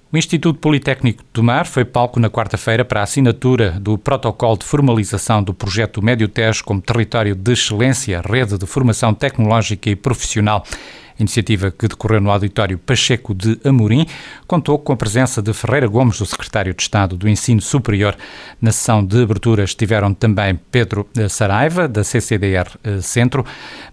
O Instituto Politécnico de Tomar foi palco na quarta-feira para a assinatura do protocolo de formalização do projeto Médio Tejo como território de excelência, rede de formação tecnológica e profissional. A iniciativa, que decorreu no auditório Pacheco de Amorim, contou com a presença de Ferreira Gomes, o secretário de Estado do Ensino Superior. Na sessão de abertura estiveram também Pedro Saraiva, da CCDR Centro,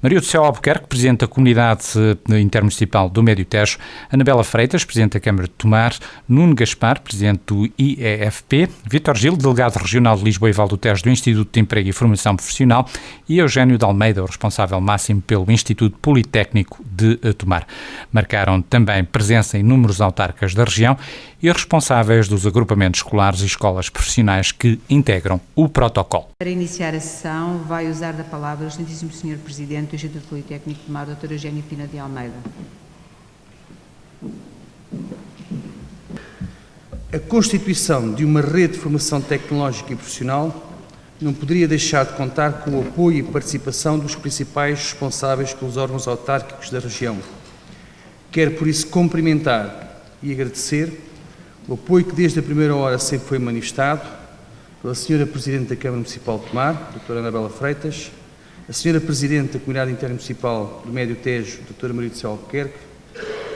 Maria do Céu Albuquerque, presidente da Comunidade Intermunicipal do Médio Tejo, Anabela Freitas, presidente da Câmara de Tomar, Nuno Gaspar, presidente do IEFP, Vítor Gil, delegado regional de Lisboa e Val do Tejo do Instituto de Emprego e Formação Profissional, e Eugénio de Almeida, o responsável máximo pelo Instituto Politécnico de Tomar. Marcaram também presença inúmeros autarcas da região e responsáveis dos agrupamentos escolares e escolas profissionais que integram o protocolo. Para iniciar a sessão, vai usar da palavra o excelentíssimo Sr. Presidente do Instituto Politécnico de Tomar, Dr. Eugénio Pina de Almeida. A constituição de uma rede de formação tecnológica e profissional não poderia deixar de contar com o apoio e participação dos principais responsáveis pelos órgãos autárquicos da região. Quero, por isso, cumprimentar e agradecer o apoio que desde a primeira hora sempre foi manifestado pela Sra. Presidente da Câmara Municipal de Tomar, Dra. Anabela Freitas, a Sra. Presidente da Comunidade Intermunicipal do Médio Tejo, Dra. Maria do Céu Albuquerque,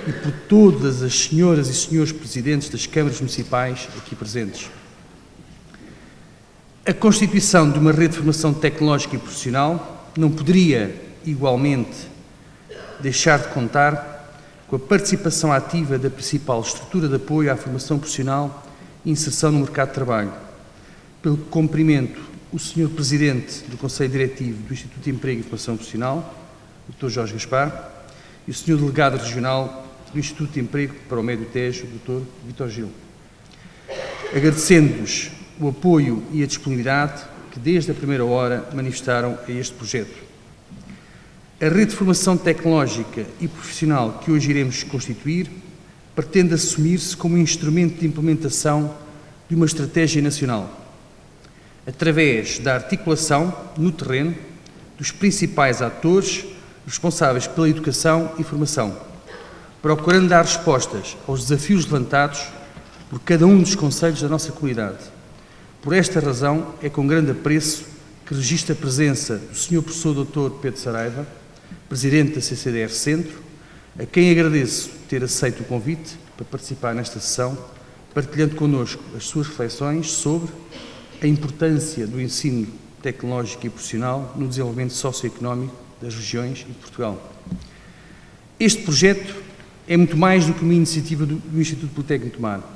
e por todas as senhoras e senhores presidentes das câmaras municipais aqui presentes. A constituição de uma rede de formação tecnológica e profissional não poderia, igualmente, deixar de contar com a participação ativa da principal estrutura de apoio à formação profissional e inserção no mercado de trabalho, pelo que cumprimento o Sr. Presidente do Conselho Diretivo do Instituto de Emprego e Formação Profissional, Dr. Jorge Gaspar, e o Sr. Delegado Regional do Instituto de Emprego para o Médio Tejo, Dr. Vítor Gil. Agradecendo-vos o apoio e a disponibilidade que desde a primeira hora manifestaram a este projeto. A rede de formação tecnológica e profissional que hoje iremos constituir pretende assumir-se como um instrumento de implementação de uma estratégia nacional, através da articulação no terreno dos principais atores responsáveis pela educação e formação, procurando dar respostas aos desafios levantados por cada um dos concelhos da nossa comunidade. Por esta razão, é com grande apreço que registro a presença do Sr. Professor Dr. Pedro Saraiva, Presidente da CCDR Centro, a quem agradeço ter aceito o convite para participar nesta sessão, partilhando connosco as suas reflexões sobre a importância do ensino tecnológico e profissional no desenvolvimento socioeconómico das regiões e de Portugal. Este projeto é muito mais do que uma iniciativa do Instituto Politécnico de Tomar.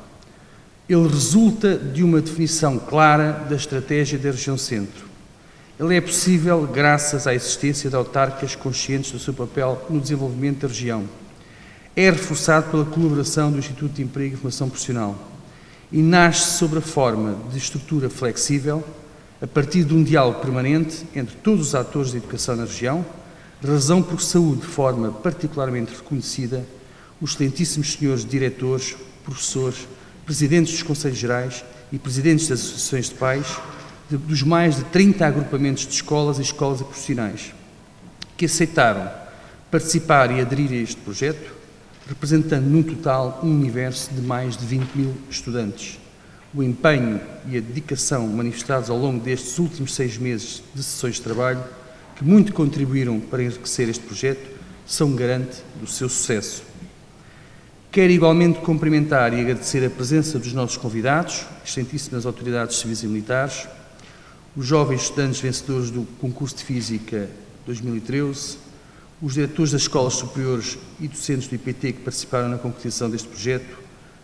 Ele resulta de uma definição clara da estratégia da região centro. Ele é possível graças à existência de autarcas conscientes do seu papel no desenvolvimento da região. É reforçado pela colaboração do Instituto de Emprego e Formação Profissional e nasce sobre a forma de estrutura flexível, a partir de um diálogo permanente entre todos os atores da educação na região, razão por que saúde de forma particularmente reconhecida os excelentíssimos senhores diretores, professores, presidentes dos Conselhos Gerais e presidentes das associações de pais dos mais de 30 agrupamentos de escolas e escolas profissionais, que aceitaram participar e aderir a este projeto, representando no total um universo de mais de 20 mil estudantes. O empenho e a dedicação manifestados ao longo destes últimos 6 meses de sessões de trabalho, que muito contribuíram para enriquecer este projeto, são garante do seu sucesso. Quero igualmente cumprimentar e agradecer a presença dos nossos convidados, excelentíssimas autoridades civis e militares, os jovens estudantes vencedores do concurso de Física 2013, os diretores das escolas superiores e docentes do IPT que participaram na concretização deste projeto,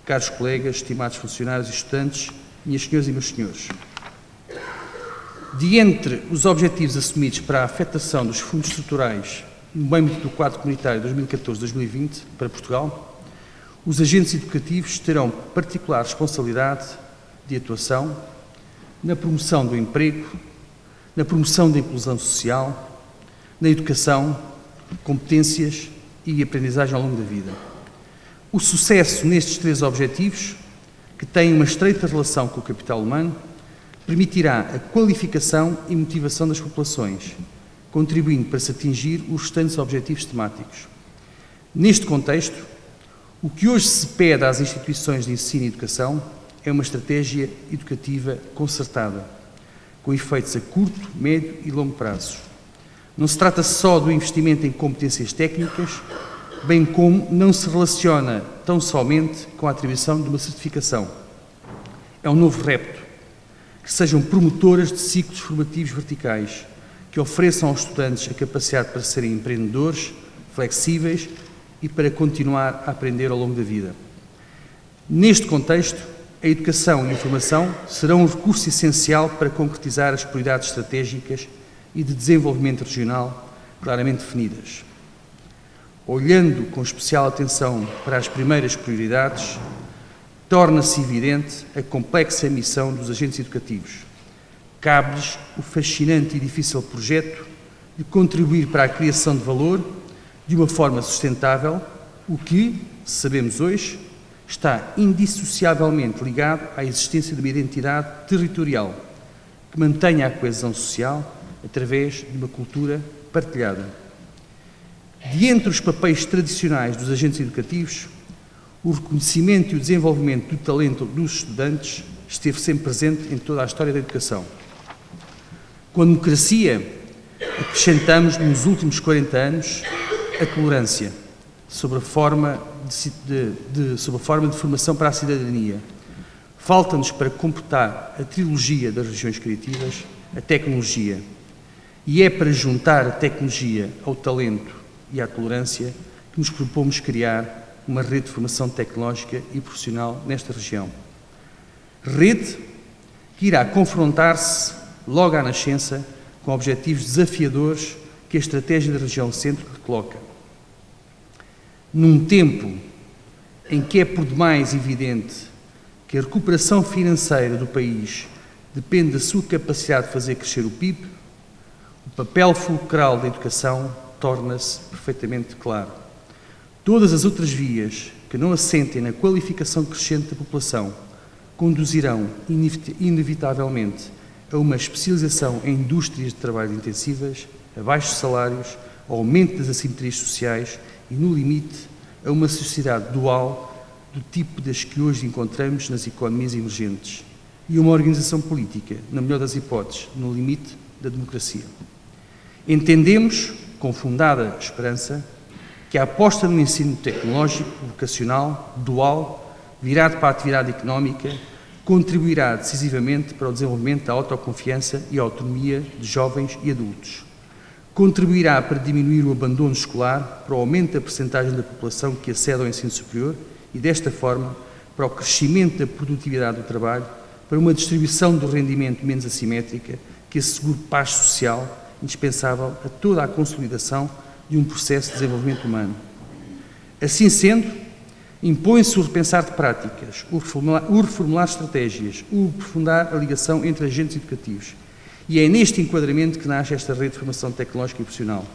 caros colegas, estimados funcionários e estudantes, minhas senhoras e meus senhores. De entre os objetivos assumidos para a afetação dos fundos estruturais no âmbito do quadro comunitário 2014-2020 para Portugal, os agentes educativos terão particular responsabilidade de atuação na promoção do emprego, na promoção da inclusão social, na educação, competências e aprendizagem ao longo da vida. O sucesso nestes 3 objetivos, que têm uma estreita relação com o capital humano, permitirá a qualificação e motivação das populações, contribuindo para se atingir os restantes objetivos temáticos. Neste contexto, O que hoje se pede às instituições de ensino e educação é uma estratégia educativa concertada, com efeitos a curto, médio e longo prazo. Não se trata só do investimento em competências técnicas, bem como não se relaciona tão somente com a atribuição de uma certificação. É um novo repto, que sejam promotoras de ciclos formativos verticais, que ofereçam aos estudantes a capacidade para serem empreendedores, flexíveis e para continuar a aprender ao longo da vida. Neste contexto, a educação e a formação serão um recurso essencial para concretizar as prioridades estratégicas e de desenvolvimento regional claramente definidas. Olhando com especial atenção para as primeiras prioridades, torna-se evidente a complexa missão dos agentes educativos. Cabe-lhes o fascinante e difícil projeto de contribuir para a criação de valor de uma forma sustentável, o que, sabemos hoje, está indissociavelmente ligado à existência de uma identidade territorial que mantenha a coesão social através de uma cultura partilhada. De entre os papéis tradicionais dos agentes educativos, o reconhecimento e o desenvolvimento do talento dos estudantes esteve sempre presente em toda a história da educação. Com a democracia, acrescentamos nos últimos 40 anos a tolerância, sob a forma de formação para a cidadania. Falta-nos para completar a trilogia das regiões criativas a tecnologia. E é para juntar a tecnologia ao talento e à tolerância que nos propomos criar uma rede de formação tecnológica e profissional nesta região. Rede que irá confrontar-se logo à nascença com objetivos desafiadores que a estratégia da região centro coloca. Num tempo em que é por demais evidente que a recuperação financeira do país depende da sua capacidade de fazer crescer o PIB, o papel fulcral da educação torna-se perfeitamente claro. Todas as outras vias que não assentem na qualificação crescente da população conduzirão inevitavelmente a uma especialização em indústrias de trabalho intensivas, a baixos salários, ao aumento das assimetrias sociais e, no limite, a uma sociedade dual do tipo das que hoje encontramos nas economias emergentes e uma organização política, na melhor das hipóteses, no limite da democracia. Entendemos, com fundada esperança, que a aposta no ensino tecnológico, vocacional, dual, virado para a atividade económica, contribuirá decisivamente para o desenvolvimento da autoconfiança e autonomia de jovens e adultos. Contribuirá para diminuir o abandono escolar, para o aumento da percentagem da população que acede ao ensino superior e, desta forma, para o crescimento da produtividade do trabalho, para uma distribuição do rendimento menos assimétrica que assegure paz social, indispensável a toda a consolidação de um processo de desenvolvimento humano. Assim sendo, impõe-se o repensar de práticas, o reformular estratégias, o aprofundar a ligação entre agentes educativos. E é neste enquadramento que nasce esta rede de formação tecnológica e profissional,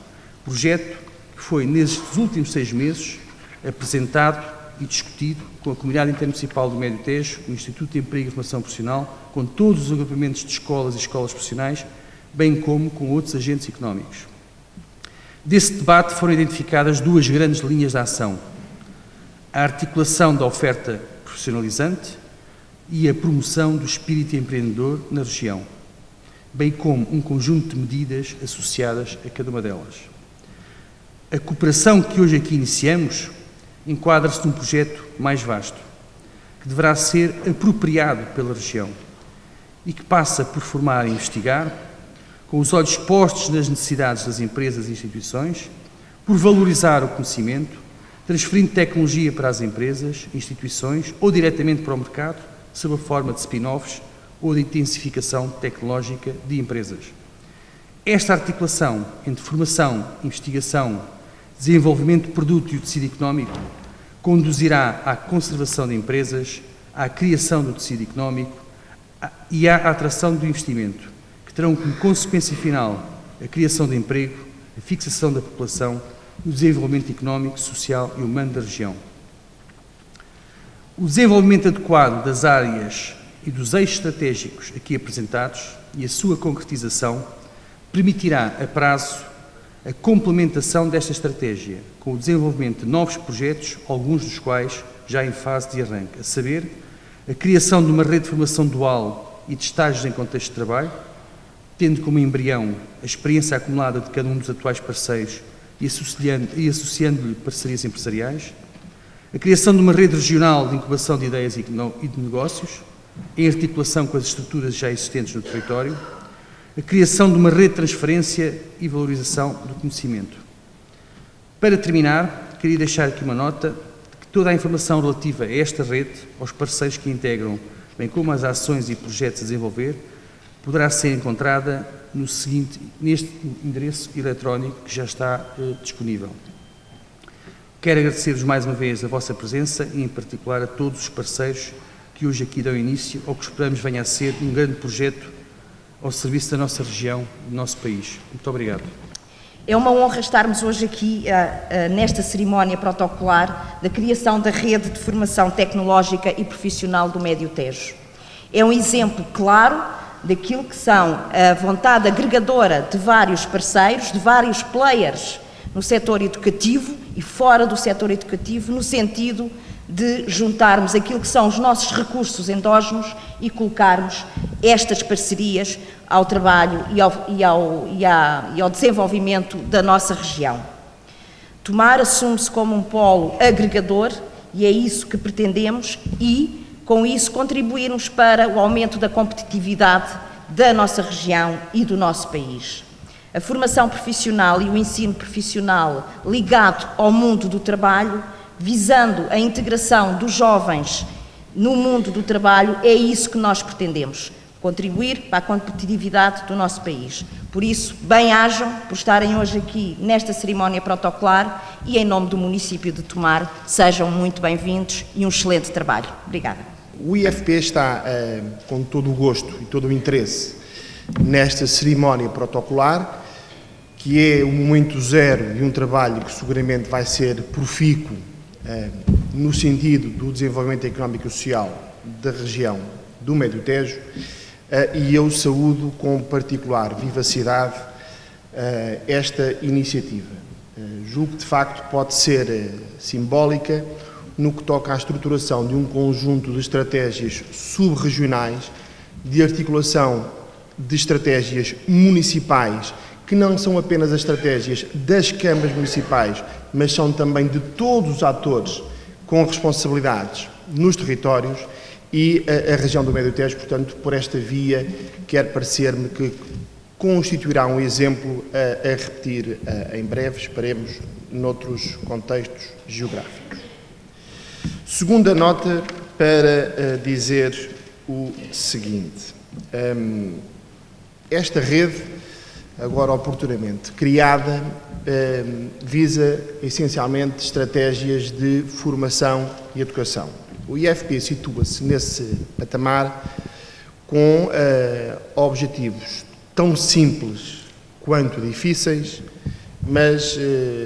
projeto que foi, nestes últimos 6 meses, apresentado e discutido com a Comunidade Intermunicipal do Médio Tejo, o Instituto de Emprego e Formação Profissional, com todos os agrupamentos de escolas e escolas profissionais, bem como com outros agentes económicos. Desse debate foram identificadas 2 grandes linhas de ação: a articulação da oferta profissionalizante e a promoção do espírito empreendedor na região, bem como um conjunto de medidas associadas a cada uma delas. A cooperação que hoje aqui iniciamos enquadra-se num projeto mais vasto, que deverá ser apropriado pela região e que passa por formar e investigar, com os olhos postos nas necessidades das empresas e instituições, por valorizar o conhecimento, transferindo tecnologia para as empresas, instituições ou diretamente para o mercado, sob a forma de spin-offs ou de intensificação tecnológica de empresas. Esta articulação entre formação, investigação, desenvolvimento de produto e o tecido económico conduzirá à conservação de empresas, à criação do tecido económico e à atração do investimento, que terão como consequência final a criação de emprego, a fixação da população e o desenvolvimento económico, social e humano da região. O desenvolvimento adequado das áreas e dos eixos estratégicos aqui apresentados e a sua concretização permitirá, a prazo, a complementação desta estratégia com o desenvolvimento de novos projetos, alguns dos quais já em fase de arranque, a saber, a criação de uma rede de formação dual e de estágios em contexto de trabalho, tendo como embrião a experiência acumulada de cada um dos atuais parceiros e associando-lhe parcerias empresariais, a criação de uma rede regional de incubação de ideias e de negócios, em articulação com as estruturas já existentes no território, a criação de uma rede de transferência e valorização do conhecimento. Para terminar, queria deixar aqui uma nota de que toda a informação relativa a esta rede, aos parceiros que a integram, bem como às ações e projetos a desenvolver, poderá ser encontrada neste endereço eletrónico que já está disponível. Quero agradecer-vos mais uma vez a vossa presença e, em particular, a todos os parceiros que hoje aqui dão início ao que esperamos venha a ser um grande projeto ao serviço da nossa região, do nosso país. Muito obrigado. É uma honra estarmos hoje aqui nesta cerimónia protocolar da criação da Rede de Formação Tecnológica e Profissional do Médio Tejo. É um exemplo claro daquilo que são a vontade agregadora de vários parceiros, de vários players no setor educativo e fora do setor educativo, no sentido de juntarmos aquilo que são os nossos recursos endógenos e colocarmos estas parcerias ao trabalho e ao desenvolvimento da nossa região. Tomar assume-se como um polo agregador e é isso que pretendemos e, com isso, contribuirmos para o aumento da competitividade da nossa região e do nosso país. A formação profissional e o ensino profissional ligado ao mundo do trabalho, visando a integração dos jovens no mundo do trabalho, é isso que nós pretendemos, contribuir para a competitividade do nosso país. Por isso, bem-ajam por estarem hoje aqui nesta cerimónia protocolar e, em nome do município de Tomar, sejam muito bem-vindos e um excelente trabalho. Obrigada. O IFP está com todo o gosto e todo o interesse nesta cerimónia protocolar, que é o momento zero de um trabalho que seguramente vai ser profícuo no sentido do desenvolvimento económico e social da região do Médio Tejo, e eu saúdo com particular vivacidade esta iniciativa. Julgo que, de facto, pode ser simbólica no que toca à estruturação de um conjunto de estratégias sub-regionais, de articulação de estratégias municipais, que não são apenas as estratégias das câmaras municipais, mas são também de todos os atores com responsabilidades nos territórios, e a região do Médio Tejo, portanto, por esta via, quer parecer-me que constituirá um exemplo a repetir em breve, esperemos, noutros contextos geográficos. Segunda nota para dizer o seguinte. Esta rede, agora oportunamente criada, visa essencialmente estratégias de formação e educação. O IFP situa-se nesse patamar com objetivos tão simples quanto difíceis, mas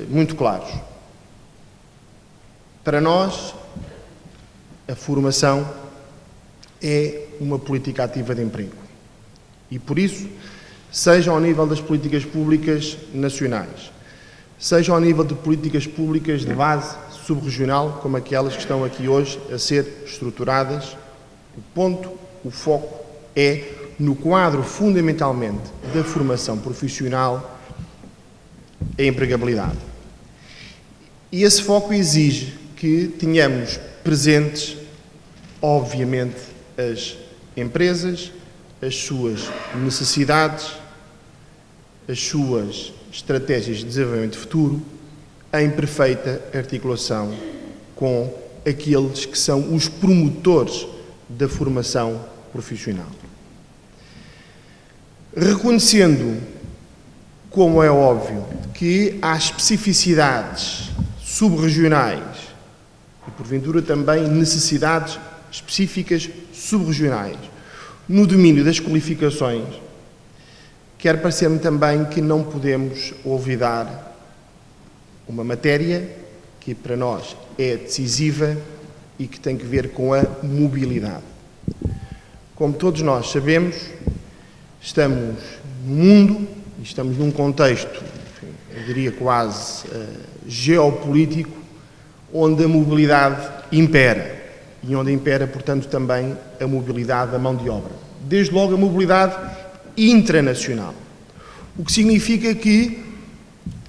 muito claros. Para nós, a formação é uma política ativa de emprego. E por isso, seja ao nível das políticas públicas nacionais, seja ao nível de políticas públicas de base subregional, como aquelas que estão aqui hoje a ser estruturadas, o foco é no quadro fundamentalmente da formação profissional, a empregabilidade. E esse foco exige que tenhamos presentes, obviamente, as empresas, as suas necessidades, as suas estratégias de desenvolvimento futuro, em perfeita articulação com aqueles que são os promotores da formação profissional. Reconhecendo, como é óbvio, que há especificidades subregionais e, porventura, também necessidades específicas subregionais no domínio das qualificações, quer parecer-me também que não podemos olvidar uma matéria que para nós é decisiva e que tem que ver com a mobilidade. Como todos nós sabemos, estamos no mundo e estamos num contexto diria quase geopolítico, onde a mobilidade impera e onde impera, portanto, também a mobilidade da mão de obra. Desde logo a mobilidade intranacional. O que significa que,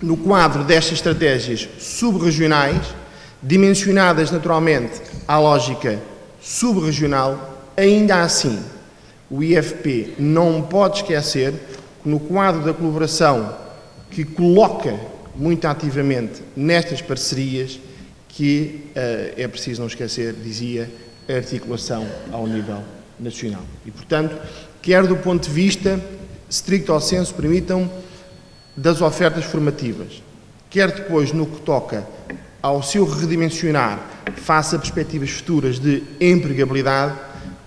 no quadro destas estratégias subregionais, dimensionadas naturalmente à lógica subregional, ainda assim, o IFP não pode esquecer que no quadro da colaboração que coloca muito ativamente nestas parcerias, que é preciso não esquecer, dizia, a articulação ao nível nacional. E, portanto, quer do ponto de vista, stricto sensu, permitam, das ofertas formativas, quer depois no que toca ao seu redimensionar face a perspectivas futuras de empregabilidade,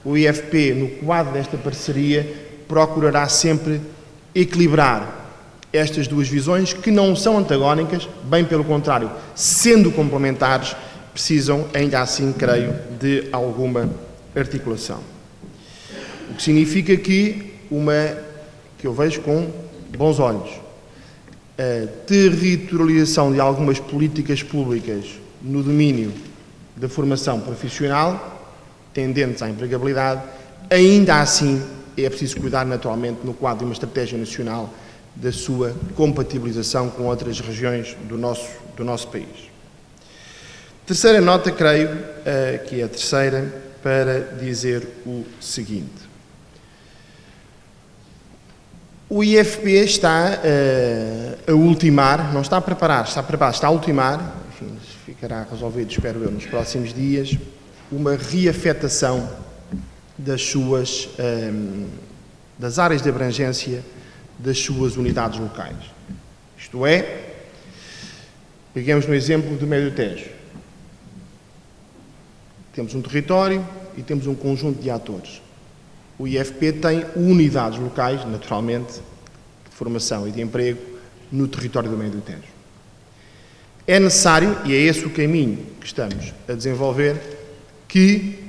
o IFP, no quadro desta parceria, procurará sempre equilibrar estas duas visões, que não são antagónicas, bem pelo contrário, sendo complementares, precisam, ainda assim, creio, de alguma articulação. O que significa que eu vejo com bons olhos, a territorialização de algumas políticas públicas no domínio da formação profissional, tendentes à empregabilidade, ainda assim é preciso cuidar naturalmente no quadro de uma estratégia nacional da sua compatibilização com outras regiões do nosso país. Terceira nota, creio, que é a terceira, para dizer o seguinte. O IFP está a ultimar, não está a preparar, está a ultimar, enfim, ficará resolvido, espero eu, nos próximos dias, uma reafetação das áreas de abrangência das suas unidades locais. Isto é, peguemos no exemplo do Médio Tejo. Temos um território e temos um conjunto de atores. O IFP tem unidades locais, naturalmente, de formação e de emprego no território do Médio Tejo. É necessário, e é esse o caminho que estamos a desenvolver, que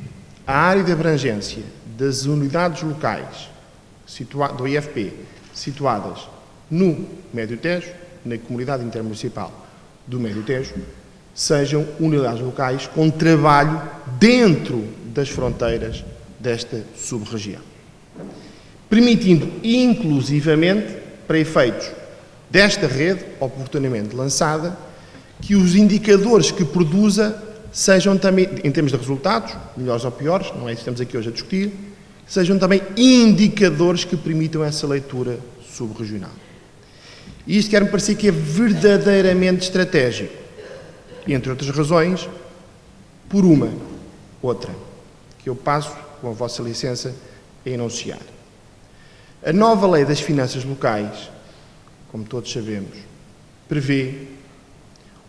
a área de abrangência das unidades locais do IFP situadas no Médio Tejo, na comunidade intermunicipal do Médio Tejo, sejam unidades locais com trabalho dentro das fronteiras desta sub-região, permitindo inclusivamente, para efeitos desta rede oportunamente lançada, que os indicadores que produza sejam também, em termos de resultados, melhores ou piores, não é isso que estamos aqui hoje a discutir, sejam também indicadores que permitam essa leitura sub-regional. E isto quer-me parecer que é verdadeiramente estratégico, entre outras razões, por outra, que eu passo, com a vossa licença, a enunciar. A nova Lei das Finanças Locais, como todos sabemos, prevê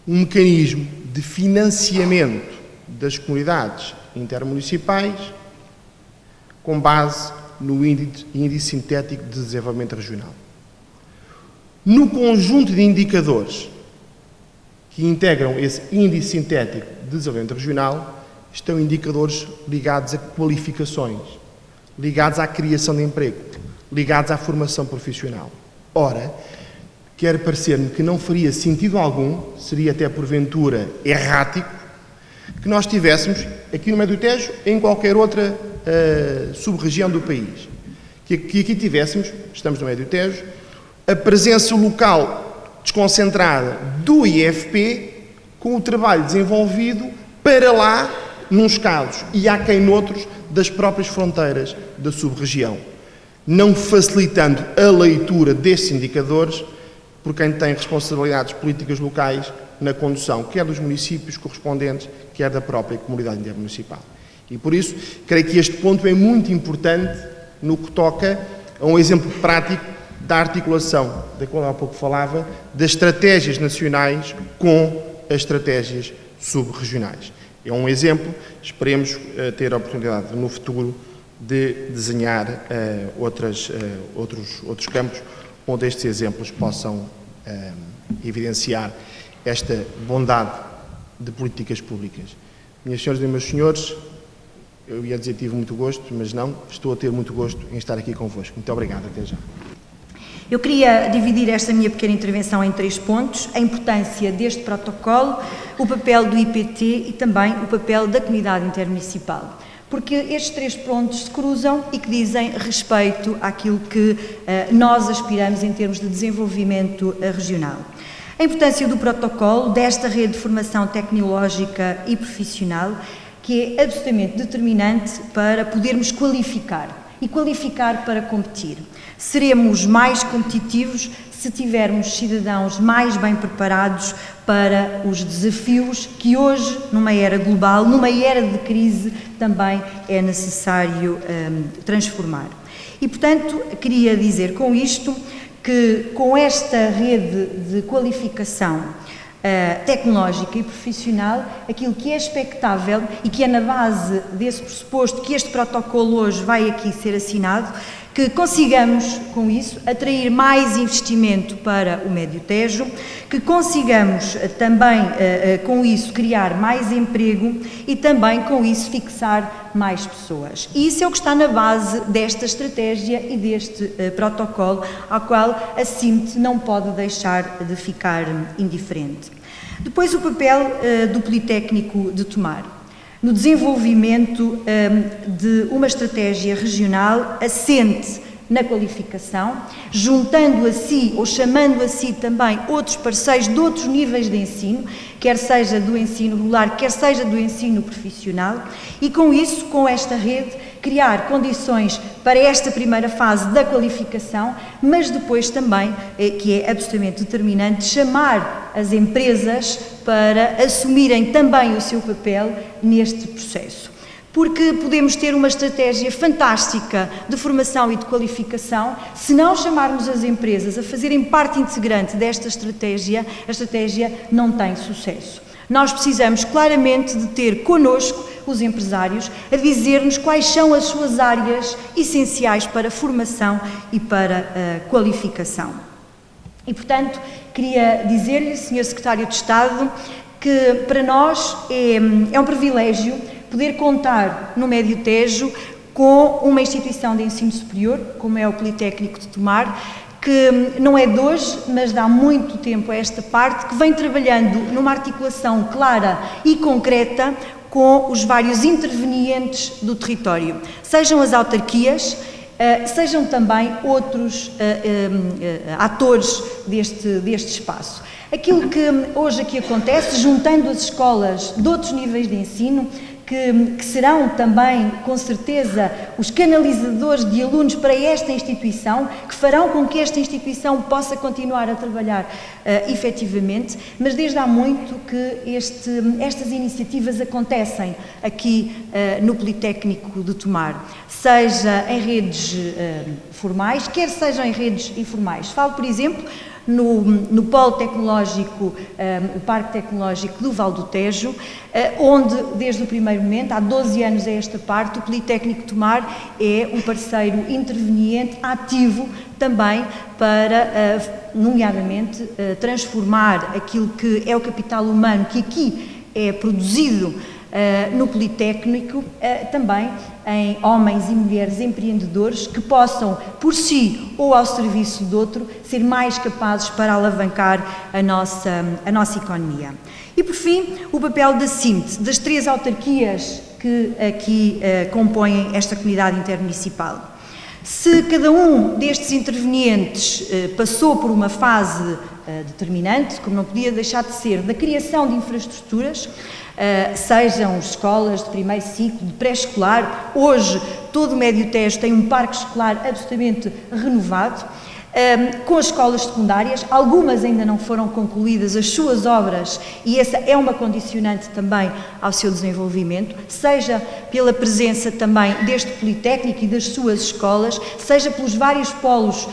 um mecanismo de financiamento das comunidades intermunicipais com base no Índice Sintético de Desenvolvimento Regional. No conjunto de indicadores que integram esse Índice Sintético de Desenvolvimento Regional estão indicadores ligados a qualificações, ligados à criação de emprego, ligados à formação profissional. Ora, quer parecer-me que não faria sentido algum, seria até porventura errático, que nós tivéssemos aqui no Médio Tejo, em qualquer outra sub-região do país, que aqui tivéssemos, estamos no Médio Tejo, a presença local desconcentrada do IFP com o trabalho desenvolvido para lá, nos casos, e há quem noutros, das próprias fronteiras da sub-região, não facilitando a leitura destes indicadores por quem tem responsabilidades políticas locais na condução, quer dos municípios correspondentes, quer da própria comunidade intermunicipal. E por isso, creio que este ponto é muito importante no que toca a um exemplo prático da articulação, da qual há pouco falava, das estratégias nacionais com as estratégias sub-regionais. É um exemplo, esperemos ter a oportunidade no futuro de desenhar outros campos onde estes exemplos possam evidenciar esta bondade de políticas públicas. Minhas senhoras e meus senhores, eu ia dizer tive muito gosto, mas não, estou a ter muito gosto em estar aqui convosco. Muito obrigado, até já. Eu queria dividir esta minha pequena intervenção em 3 pontos: a importância deste protocolo, o papel do IPT e também o papel da comunidade intermunicipal. Porque estes 3 pontos se cruzam e que dizem respeito àquilo que nós aspiramos em termos de desenvolvimento regional. A importância do protocolo, desta rede de formação tecnológica e profissional, que é absolutamente determinante para podermos qualificar e qualificar para competir. Seremos mais competitivos se tivermos cidadãos mais bem preparados para os desafios que hoje, numa era global, numa era de crise, também é necessário transformar. E, portanto, queria dizer com isto que, com esta rede de qualificação tecnológica e profissional, aquilo que é expectável e que é na base desse pressuposto que este protocolo hoje vai aqui ser assinado, que consigamos, com isso, atrair mais investimento para o Médio Tejo, que consigamos também, com isso, criar mais emprego e também, com isso, fixar mais pessoas. E isso é o que está na base desta estratégia e deste protocolo, ao qual a CIMT não pode deixar de ficar indiferente. Depois, o papel do Politécnico de Tomar no desenvolvimento de uma estratégia regional assente na qualificação, juntando a si ou chamando a si também outros parceiros de outros níveis de ensino, quer seja do ensino regular, quer seja do ensino profissional, e com isso, com esta rede, criar condições para esta primeira fase da qualificação, mas depois também, que é absolutamente determinante, chamar as empresas para assumirem também o seu papel neste processo. Porque podemos ter uma estratégia fantástica de formação e de qualificação, se não chamarmos as empresas a fazerem parte integrante desta estratégia, a estratégia não tem sucesso. Nós precisamos claramente de ter connosco os empresários a dizer-nos quais são as suas áreas essenciais para a formação e para a qualificação. E, portanto, queria dizer-lhe, Sr. Secretário de Estado, que para nós é um privilégio poder contar no Médio Tejo com uma instituição de ensino superior, como é o Politécnico de Tomar, que não é de hoje, mas de há muito tempo a esta parte, que vem trabalhando numa articulação clara e concreta com os vários intervenientes do território, sejam as autarquias, sejam também outros atores deste espaço. Aquilo que hoje aqui acontece, juntando as escolas de outros níveis de ensino, que serão também, com certeza, os canalizadores de alunos para esta instituição, que farão com que esta instituição possa continuar a trabalhar efetivamente, mas desde há muito que estas iniciativas acontecem aqui no Politécnico de Tomar, seja em redes formais, quer sejam em redes informais. Falo, por exemplo, no Polo Tecnológico, o Parque Tecnológico do Val do Tejo, onde, desde o primeiro momento, há 12 anos a esta parte, o Politécnico de Tomar é um parceiro interveniente, ativo também para, nomeadamente, transformar aquilo que é o capital humano que aqui é produzido no Politécnico, também em homens e mulheres empreendedores que possam, por si ou ao serviço de outro, ser mais capazes para alavancar a nossa economia. E, por fim, o papel da CIMT, das 3 autarquias que aqui compõem esta comunidade intermunicipal. Se cada um destes intervenientes passou por uma fase determinante, como não podia deixar de ser, da criação de infraestruturas, sejam escolas de primeiro ciclo, de pré-escolar, hoje todo o Médio Tejo tem um parque escolar absolutamente renovado, com as escolas secundárias, algumas ainda não foram concluídas as suas obras e essa é uma condicionante também ao seu desenvolvimento, seja pela presença também deste Politécnico e das suas escolas, seja pelos vários polos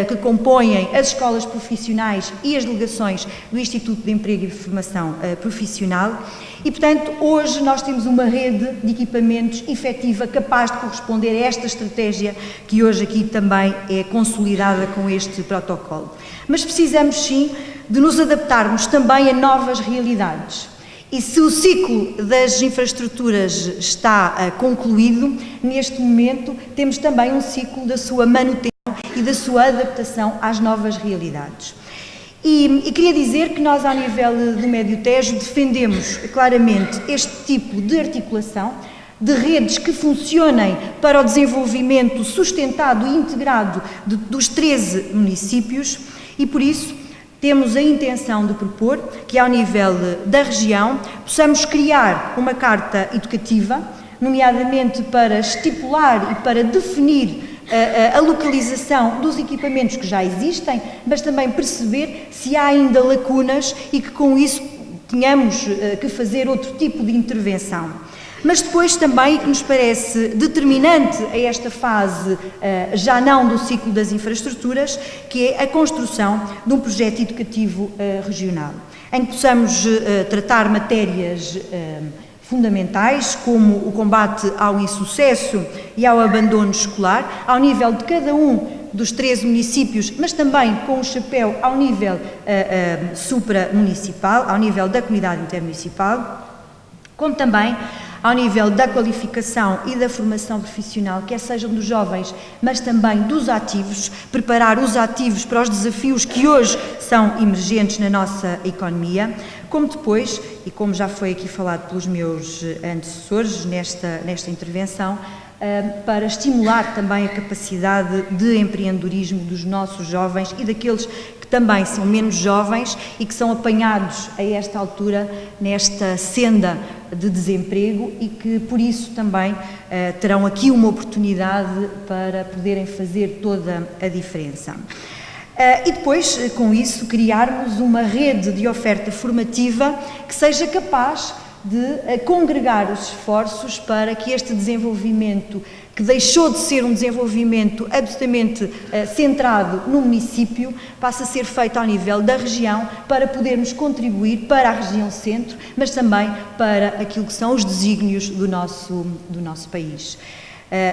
que compõem as escolas profissionais e as delegações do Instituto de Emprego e de Formação Profissional. E, portanto, hoje nós temos uma rede de equipamentos efetiva, capaz de corresponder a esta estratégia que hoje aqui também é consolidada com este protocolo. Mas precisamos, sim, de nos adaptarmos também a novas realidades. E se o ciclo das infraestruturas está concluído, neste momento temos também um ciclo da sua manutenção e da sua adaptação às novas realidades. E queria dizer que nós, ao nível do Médio Tejo, defendemos claramente este tipo de articulação, de redes que funcionem para o desenvolvimento sustentado e integrado dos 13 municípios e, por isso, temos a intenção de propor que, ao nível da região, possamos criar uma carta educativa, nomeadamente para estipular e para definir a localização dos equipamentos que já existem, mas também perceber se há ainda lacunas e que com isso tenhamos que fazer outro tipo de intervenção. Mas depois também, e que nos parece determinante a esta fase, já não do ciclo das infraestruturas, que é a construção de um projeto educativo regional, em que possamos tratar matérias fundamentais, como o combate ao insucesso e ao abandono escolar, ao nível de cada um dos 13 municípios, mas também com o chapéu ao nível supramunicipal, ao nível da comunidade intermunicipal, como também ao nível da qualificação e da formação profissional, quer sejam dos jovens, mas também dos ativos, preparar os ativos para os desafios que hoje são emergentes na nossa economia, como depois, e como já foi aqui falado pelos meus antecessores nesta intervenção, para estimular também a capacidade de empreendedorismo dos nossos jovens e daqueles que também são menos jovens e que são apanhados a esta altura nesta senda de desemprego e que por isso também terão aqui uma oportunidade para poderem fazer toda a diferença. E depois, com isso, criarmos uma rede de oferta formativa que seja capaz de congregar os esforços para que este desenvolvimento, que deixou de ser um desenvolvimento absolutamente centrado no município, passe a ser feito ao nível da região para podermos contribuir para a região centro, mas também para aquilo que são os desígnios do nosso país.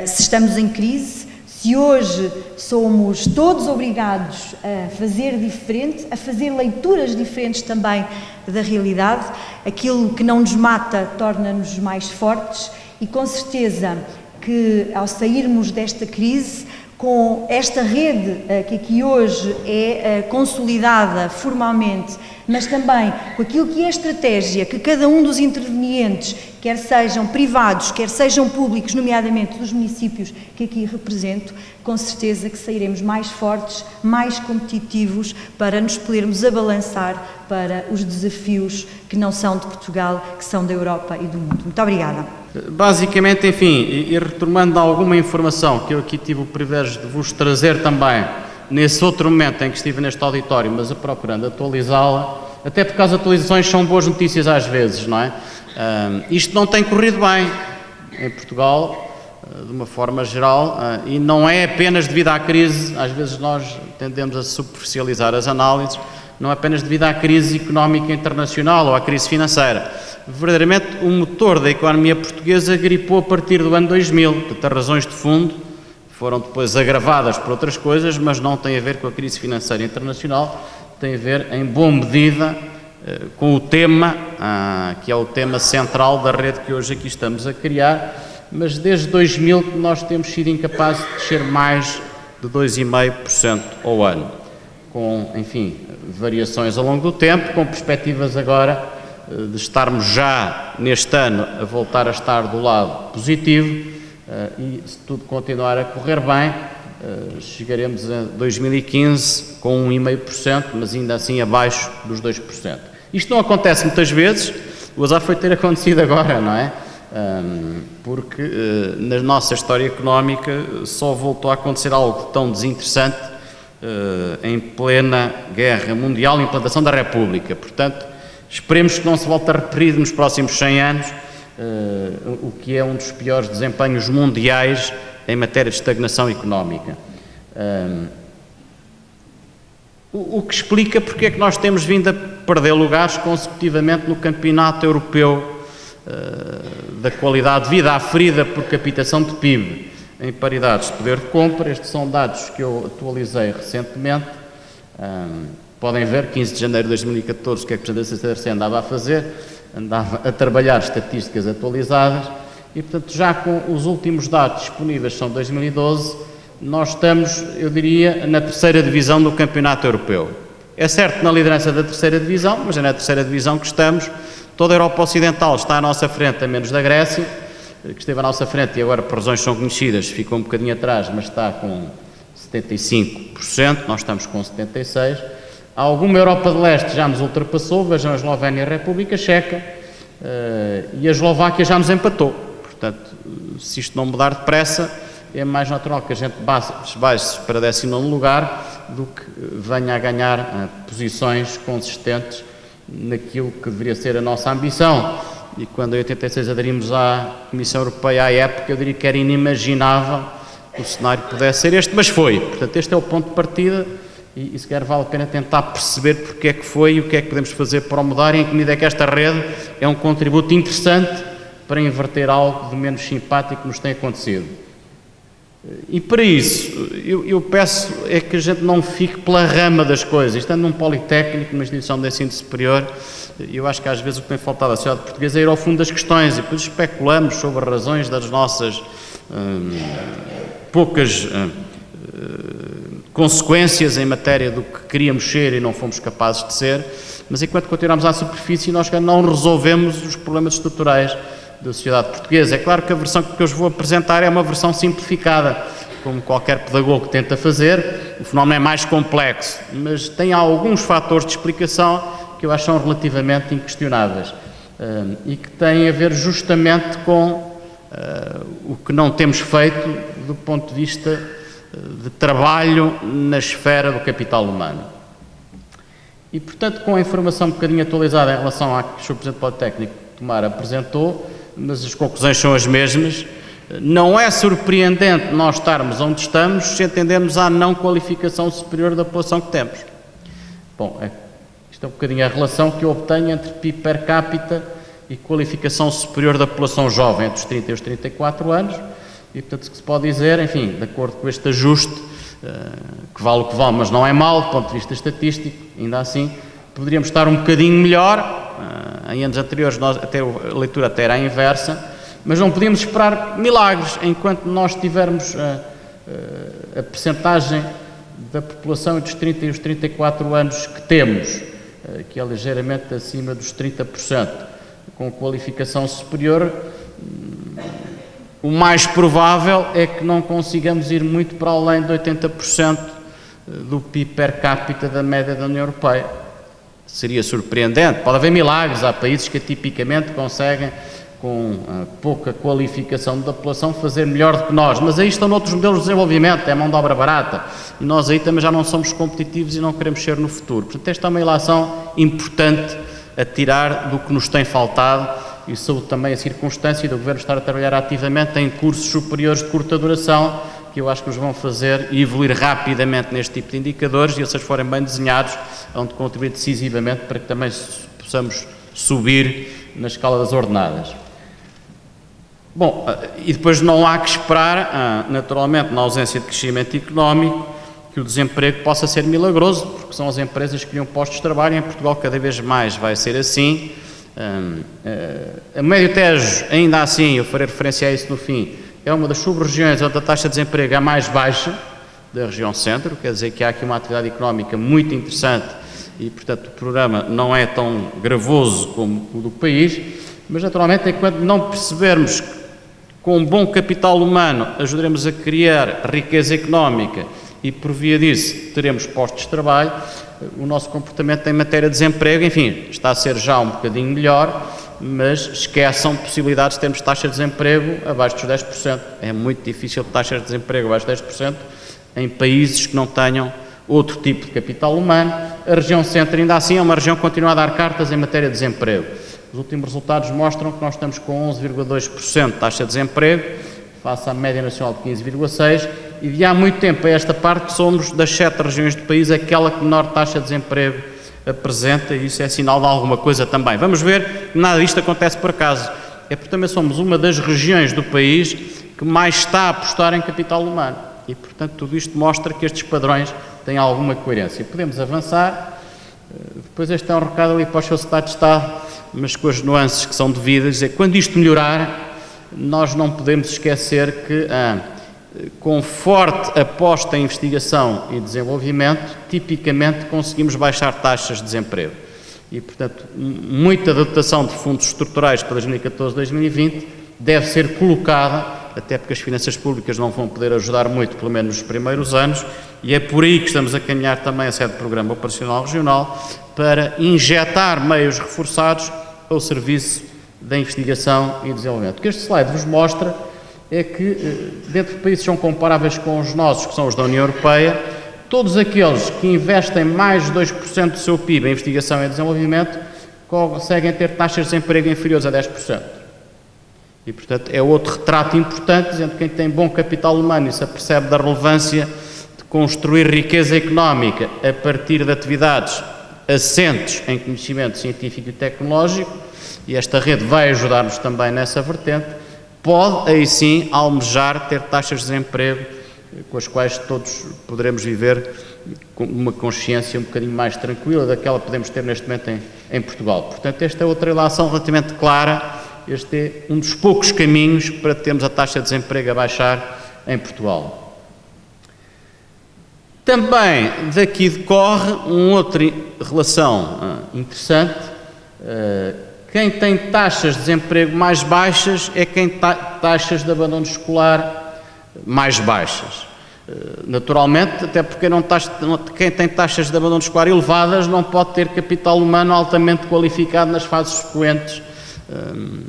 Se estamos em crise, se hoje somos todos obrigados a fazer diferente, a fazer leituras diferentes também da realidade, aquilo que não nos mata torna-nos mais fortes e com certeza que ao sairmos desta crise, com esta rede que aqui hoje é consolidada formalmente, mas também com aquilo que é a estratégia que cada um dos intervenientes, quer sejam privados, quer sejam públicos, nomeadamente dos municípios que aqui represento, com certeza que sairemos mais fortes, mais competitivos para nos podermos abalançar para os desafios que não são de Portugal, que são da Europa e do mundo. Muito obrigada. Basicamente, enfim, e retomando alguma informação que eu aqui tive o privilégio de vos trazer também, nesse outro momento em que estive neste auditório, mas procurando atualizá-la, até porque as atualizações são boas notícias às vezes, não é? Isto não tem corrido bem em Portugal, de uma forma geral, e não é apenas devido à crise, às vezes nós tendemos a superficializar as análises, não é apenas devido à crise económica internacional ou à crise financeira. Verdadeiramente, o motor da economia portuguesa gripou a partir do ano 2000, portanto, as razões de fundo foram depois agravadas por outras coisas, mas não tem a ver com a crise financeira internacional, tem a ver, em boa medida, com o tema, que é o tema central da rede que hoje aqui estamos a criar, mas desde 2000 que nós temos sido incapazes de descer mais de 2,5% ao ano, com, enfim, variações ao longo do tempo, com perspectivas agora de estarmos já neste ano a voltar a estar do lado positivo e se tudo continuar a correr bem, chegaremos a 2015 com 1,5%, mas ainda assim abaixo dos 2%. Isto não acontece muitas vezes, o azar foi ter acontecido agora, não é? Porque na nossa história económica só voltou a acontecer algo tão desinteressante em plena guerra mundial, implantação da República. Portanto, esperemos que não se volte a repetir nos próximos 100 anos o que é um dos piores desempenhos mundiais em matéria de estagnação económica. O que explica porque é que nós temos vindo a perder lugares consecutivamente no campeonato europeu da qualidade de vida aferida por captação de PIB em paridades de poder de compra. Estes são dados que eu atualizei recentemente. Podem ver, 15 de janeiro de 2014, o que é que o Presidente da CDRC andava a fazer? Andava a trabalhar estatísticas atualizadas e, portanto, já com os últimos dados disponíveis, são 2012, nós estamos, eu diria, na terceira divisão do campeonato europeu. É certo na liderança da terceira divisão, mas é na terceira divisão que estamos. Toda a Europa Ocidental está à nossa frente, a menos da Grécia, que esteve à nossa frente e agora, por razões que são conhecidas, ficou um bocadinho atrás, mas está com 75%, nós estamos com 76%. Há alguma Europa de Leste já nos ultrapassou, vejam a Eslovénia e a República Checa, e a Eslováquia já nos empatou. Portanto, se isto não mudar depressa, é mais natural que a gente baixe para 19º lugar do que venha a ganhar posições consistentes naquilo que deveria ser a nossa ambição. E quando em 86 aderimos à Comissão Europeia, à época, eu diria que era inimaginável que o cenário pudesse ser este, mas foi. Portanto, este é o ponto de partida e se calhar vale a pena tentar perceber porque é que foi e o que é que podemos fazer para o mudar e em que medida é que esta rede é um contributo interessante para inverter algo de menos simpático que nos tem acontecido. E para isso, eu peço é que a gente não fique pela rama das coisas. Estando num politécnico, numa instituição de ensino superior, eu acho que às vezes o que tem faltado à sociedade portuguesa é ir ao fundo das questões e depois especulamos sobre razões das nossas poucas consequências em matéria do que queríamos ser e não fomos capazes de ser, mas enquanto continuamos à superfície nós não resolvemos os problemas estruturais da sociedade portuguesa. É claro que a versão que eu vos vou apresentar é uma versão simplificada, como qualquer pedagogo tenta fazer. O fenómeno é mais complexo, mas tem alguns fatores de explicação que eu acho são relativamente inquestionáveis e que têm a ver justamente com o que não temos feito do ponto de vista de trabalho na esfera do capital humano. E, portanto, com a informação um bocadinho atualizada em relação à que o Sr. Presidente Politécnico Tomar apresentou, mas as conclusões são as mesmas, não é surpreendente nós estarmos onde estamos se entendermos a não qualificação superior da população que temos. Bom, isto é um bocadinho a relação que eu obtenho entre PIB per capita e qualificação superior da população jovem, entre os 30 e os 34 anos, e portanto o que se pode dizer, enfim, de acordo com este ajuste, que vale o que vale, mas não é mau, do ponto de vista estatístico, ainda assim, poderíamos estar um bocadinho melhor. Em anos anteriores a leitura até era a inversa, mas não podíamos esperar milagres enquanto nós tivermos a percentagem da população entre os 30 e os 34 anos que temos, que é ligeiramente acima dos 30%, com qualificação superior. O mais provável é que não consigamos ir muito para além de 80% do PIB per capita da média da União Europeia. Seria surpreendente. Pode haver milagres. Há países que tipicamente conseguem, com pouca qualificação da população, fazer melhor do que nós. Mas aí estão outros modelos de desenvolvimento, é mão de obra barata. E nós aí também já não somos competitivos e não queremos ser no futuro. Portanto, esta é uma ilação importante a tirar do que nos tem faltado e saúde também a circunstância do Governo estar a trabalhar ativamente em cursos superiores de curta duração, que eu acho que nos vão fazer evoluir rapidamente neste tipo de indicadores e, se eles forem bem desenhados, vão contribuir decisivamente para que também possamos subir na escala das ordenadas. Bom, e depois não há que esperar, naturalmente, na ausência de crescimento económico, que o desemprego possa ser milagroso, porque são as empresas que criam postos de trabalho e em Portugal cada vez mais vai ser assim. A Médio Tejo, ainda assim, eu farei referência a isso no fim, é uma das sub-regiões onde a taxa de desemprego é mais baixa da região centro, quer dizer que há aqui uma atividade económica muito interessante e, portanto, o programa não é tão gravoso como o do país, mas, naturalmente, enquanto não percebermos que, com um bom capital humano, ajudaremos a criar riqueza económica e, por via disso, teremos postos de trabalho, o nosso comportamento em matéria de desemprego, enfim, está a ser já um bocadinho melhor, mas esqueçam possibilidades de termos taxa de desemprego abaixo dos 10%. É muito difícil taxas de desemprego abaixo de 10% em países que não tenham outro tipo de capital humano. A região centro, ainda assim, é uma região que continua a dar cartas em matéria de desemprego. Os últimos resultados mostram que nós estamos com 11,2% de taxa de desemprego, face à média nacional de 15,6%, e de há muito tempo a esta parte somos, das 7 regiões do país, aquela que menor taxa de desemprego apresenta, e isso é sinal de alguma coisa também. Vamos ver que nada disto acontece por acaso. É porque também somos uma das regiões do país que mais está a apostar em capital humano. E, portanto, tudo isto mostra que estes padrões têm alguma coerência. Podemos avançar. Depois este é um recado ali para o seu Secretário de Estado, mas com as nuances que são devidas. É quando isto melhorar, nós não podemos esquecer que com forte aposta em investigação e desenvolvimento, tipicamente conseguimos baixar taxas de desemprego. E, portanto, muita dotação de fundos estruturais para 2014-2020 deve ser colocada, até porque as finanças públicas não vão poder ajudar muito, pelo menos nos primeiros anos, e é por aí que estamos a caminhar também a sede do Programa Operacional Regional para injetar meios reforçados ao serviço da investigação e desenvolvimento. O que este slide vos mostra é que, dentro de países que são comparáveis com os nossos, que são os da União Europeia, todos aqueles que investem mais de 2% do seu PIB em investigação e desenvolvimento conseguem ter taxas de desemprego inferiores a 10%. E, portanto, é outro retrato importante, dizendo que quem tem bom capital humano e se apercebe da relevância de construir riqueza económica a partir de atividades assentes em conhecimento científico e tecnológico, e esta rede vai ajudar-nos também nessa vertente, pode, aí sim, almejar ter taxas de desemprego com as quais todos poderemos viver com uma consciência um bocadinho mais tranquila daquela que podemos ter neste momento em Portugal. Portanto, esta é outra relação relativamente clara, este é um dos poucos caminhos para termos a taxa de desemprego a baixar em Portugal. Também daqui decorre uma outra relação interessante. Quem tem taxas de desemprego mais baixas é quem tem taxas de abandono escolar mais baixas. Naturalmente, até porque quem tem taxas de abandono escolar elevadas não pode ter capital humano altamente qualificado nas fases sequentes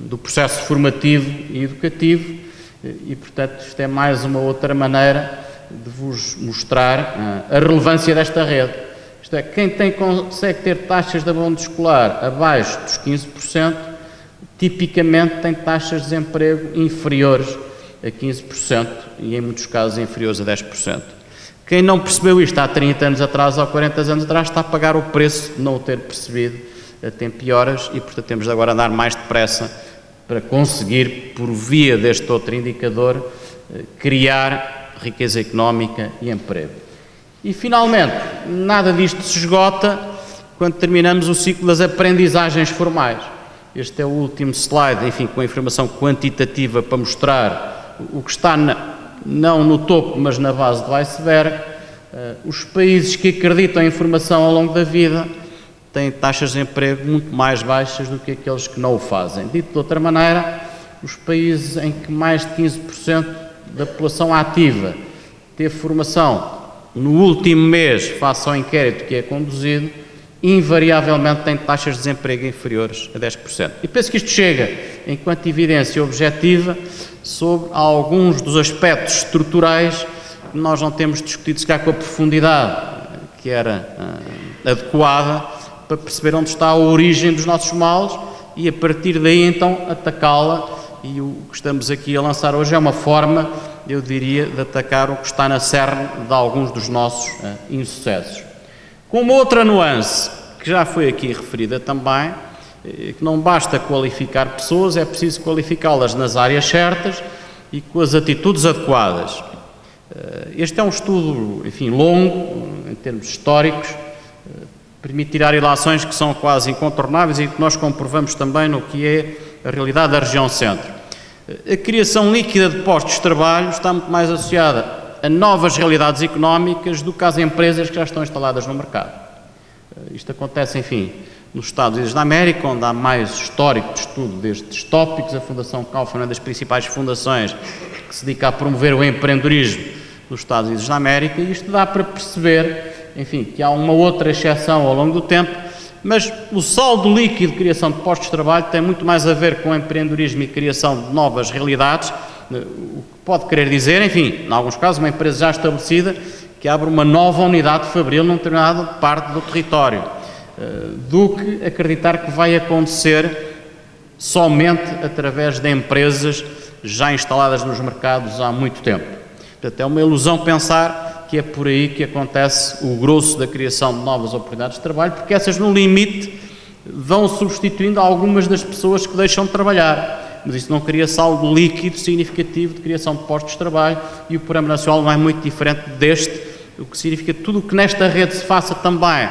do processo formativo e educativo e, portanto, isto é mais uma outra maneira de vos mostrar a relevância desta rede. Isto é, quem consegue ter taxas de abandono escolar abaixo dos 15%, tipicamente tem taxas de desemprego inferiores a 15% e, em muitos casos, inferiores a 10%. Quem não percebeu isto há 30 anos atrás ou 40 anos atrás está a pagar o preço de não o ter percebido a tempo e horas e, portanto, temos de agora andar mais depressa para conseguir, por via deste outro indicador, criar riqueza económica e emprego. E, finalmente, nada disto se esgota quando terminamos o ciclo das aprendizagens formais. Este é o último slide, enfim, com a informação quantitativa para mostrar o que está não no topo, mas na base do iceberg. Os países que acreditam em formação ao longo da vida têm taxas de emprego muito mais baixas do que aqueles que não o fazem. Dito de outra maneira, os países em que mais de 15% da população ativa teve formação no último mês, face ao inquérito que é conduzido, invariavelmente têm taxas de desemprego inferiores a 10%. E penso que isto chega, enquanto evidência objetiva, sobre alguns dos aspectos estruturais que nós não temos discutido, se calhar com a profundidade que era adequada, para perceber onde está a origem dos nossos males e, a partir daí, então, atacá-la. E o que estamos aqui a lançar hoje é uma forma, eu diria, de atacar o que está na cerne de alguns dos nossos insucessos. Com uma outra nuance, que já foi aqui referida também, que não basta qualificar pessoas, é preciso qualificá-las nas áreas certas e com as atitudes adequadas. Este é um estudo, enfim, longo, em termos históricos, permite tirar ilações que são quase incontornáveis e que nós comprovamos também no que é a realidade da região centro. A criação líquida de postos de trabalho está muito mais associada a novas realidades económicas do que às empresas que já estão instaladas no mercado. Isto acontece, enfim, nos Estados Unidos da América, onde há mais histórico de estudo destes tópicos. A Fundação Kaufman é uma das principais fundações que se dedica a promover o empreendedorismo nos Estados Unidos da América, e isto dá para perceber, enfim, que há uma outra exceção ao longo do tempo, mas o saldo líquido de criação de postos de trabalho tem muito mais a ver com o empreendedorismo e criação de novas realidades, o que pode querer dizer, enfim, em alguns casos, uma empresa já estabelecida que abre uma nova unidade fabril numa determinada parte do território, do que acreditar que vai acontecer somente através de empresas já instaladas nos mercados há muito tempo. Portanto, é uma ilusão pensar que é por aí que acontece o grosso da criação de novas oportunidades de trabalho, porque essas, no limite, vão substituindo algumas das pessoas que deixam de trabalhar. Mas isso não cria saldo líquido significativo de criação de postos de trabalho, e o Programa Nacional não é muito diferente deste, o que significa que tudo o que nesta rede se faça também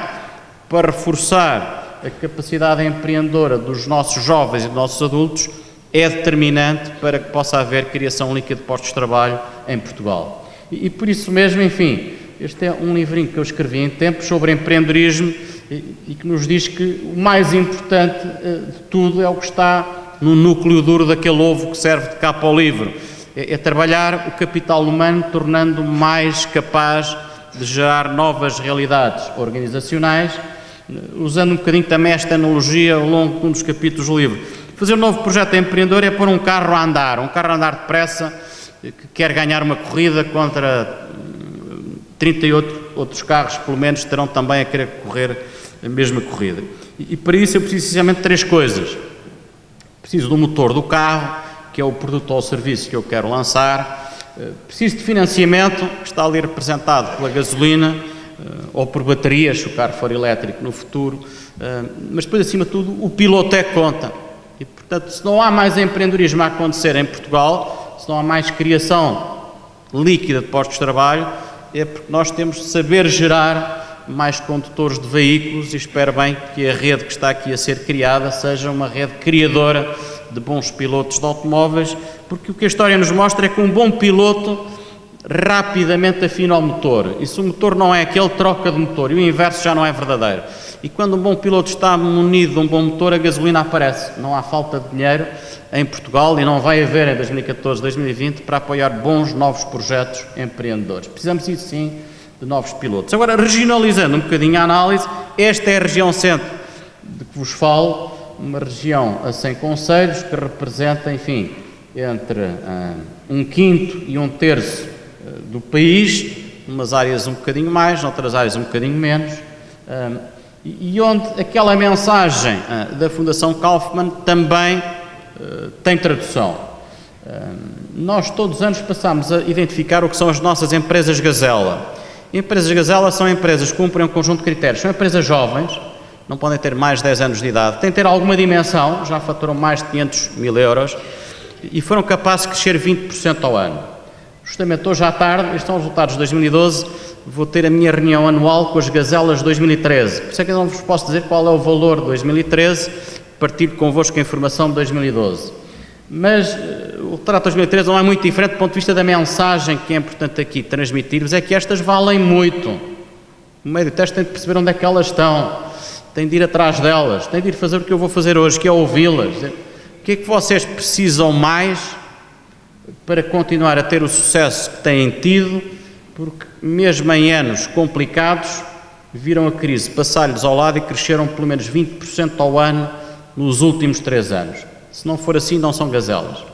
para reforçar a capacidade empreendedora dos nossos jovens e dos nossos adultos é determinante para que possa haver criação líquida de postos de trabalho em Portugal. E por isso mesmo, enfim, este é um livrinho que eu escrevi em tempos sobre empreendedorismo e que nos diz que o mais importante de tudo é o que está no núcleo duro daquele ovo que serve de capa ao livro. É trabalhar o capital humano, tornando mais capaz de gerar novas realidades organizacionais, usando um bocadinho também esta analogia ao longo de um dos capítulos do livro. Fazer um novo projeto empreendedor é pôr um carro a andar depressa, que quer ganhar uma corrida contra 38 outros carros, pelo menos, terão também a querer correr a mesma corrida. E para isso eu preciso essencialmente de 3 coisas. Preciso do motor do carro, que é o produto ou serviço que eu quero lançar. Preciso de financiamento, que está ali representado pela gasolina ou por baterias, se o carro for elétrico no futuro. Mas depois, acima de tudo, o piloto é que conta. E, portanto, se não há mais empreendedorismo a acontecer em Portugal, se não há mais criação líquida de postos de trabalho, é porque nós temos de saber gerar mais condutores de veículos e espero bem que a rede que está aqui a ser criada seja uma rede criadora de bons pilotos de automóveis, porque o que a história nos mostra é que um bom piloto rapidamente afina o motor, e se o motor não é aquele, troca de motor, e o inverso já não é verdadeiro. E quando um bom piloto está munido de um bom motor, a gasolina aparece. Não há falta de dinheiro em Portugal e não vai haver em 2014, 2020 para apoiar bons novos projetos empreendedores. Precisamos, isso sim, de novos pilotos. Agora, regionalizando um bocadinho a análise, esta é a região centro de que vos falo, uma região a 100 concelhos que representa, enfim, entre 1/5 e 1/3 do país, umas áreas um bocadinho mais, noutras áreas um bocadinho menos, e onde aquela mensagem da Fundação Kaufmann também tem tradução. Nós todos os anos passamos a identificar o que são as nossas empresas gazela. Empresas gazela são empresas que cumprem um conjunto de critérios, são empresas jovens, não podem ter mais de 10 anos de idade, têm de ter alguma dimensão, já faturam mais de 500 mil euros e foram capazes de crescer 20% ao ano. Justamente hoje à tarde, estes são os resultados de 2012, vou ter a minha reunião anual com as gazelas de 2013. Por isso é que eu não vos posso dizer qual é o valor de 2013, partilho convosco a informação de 2012. Mas o retrato de 2013 não é muito diferente do ponto de vista da mensagem que é importante aqui transmitir-vos, é que estas valem muito. O meio teste tem de perceber onde é que elas estão, tem de ir atrás delas, tem de ir fazer o que eu vou fazer hoje, que é ouvi-las. O que é que vocês precisam mais para continuar a ter o sucesso que têm tido, porque mesmo em anos complicados viram a crise passar-lhes ao lado e cresceram pelo menos 20% ao ano nos últimos 3 anos. Se não for assim, não são gazelas.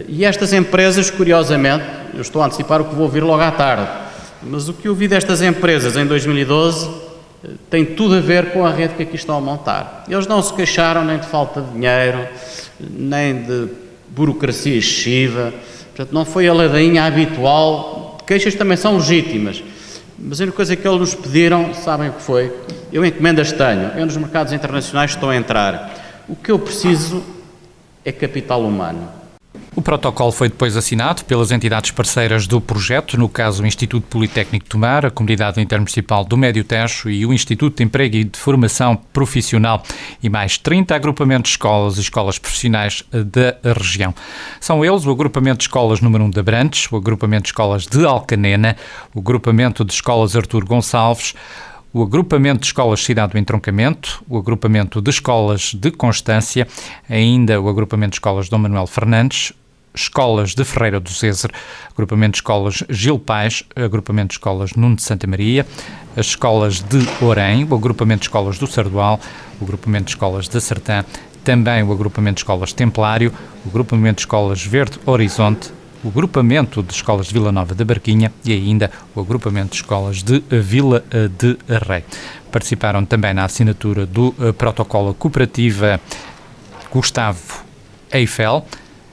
E estas empresas, curiosamente, eu estou a antecipar o que vou ouvir logo à tarde, mas o que eu vi destas empresas em 2012 tem tudo a ver com a rede que aqui estão a montar. Eles não se queixaram nem de falta de dinheiro, nem de burocracia excessiva, portanto não foi a ladainha habitual. Queixas também são legítimas, mas a única coisa que eles nos pediram, sabem o que foi? Eu encomendas tenho, eu nos mercados internacionais estou a entrar. O que eu preciso é capital humano. O protocolo foi depois assinado pelas entidades parceiras do projeto, no caso o Instituto Politécnico de Tomar, a Comunidade Intermunicipal do Médio Tejo e o Instituto de Emprego e de Formação Profissional e mais 30 agrupamentos de escolas e escolas profissionais da região. São eles o agrupamento de escolas número 1 de Abrantes, o agrupamento de escolas de Alcanena, o agrupamento de escolas Artur Gonçalves, o agrupamento de escolas Cidade do Entroncamento, o agrupamento de escolas de Constância, ainda o agrupamento de escolas Dom Manuel Fernandes, escolas de Ferreira do Céser, agrupamento de escolas Gil Pais, agrupamento de escolas Nuno de Santa Maria, as escolas de Orém, o agrupamento de escolas do Sardual, o agrupamento de escolas da Sertã, também o agrupamento de escolas Templário, o agrupamento de escolas Verde Horizonte, o agrupamento de escolas de Vila Nova da Barquinha e ainda o agrupamento de escolas de Vila de Rei. Participaram também na assinatura do protocolo cooperativa Gustavo Eiffel,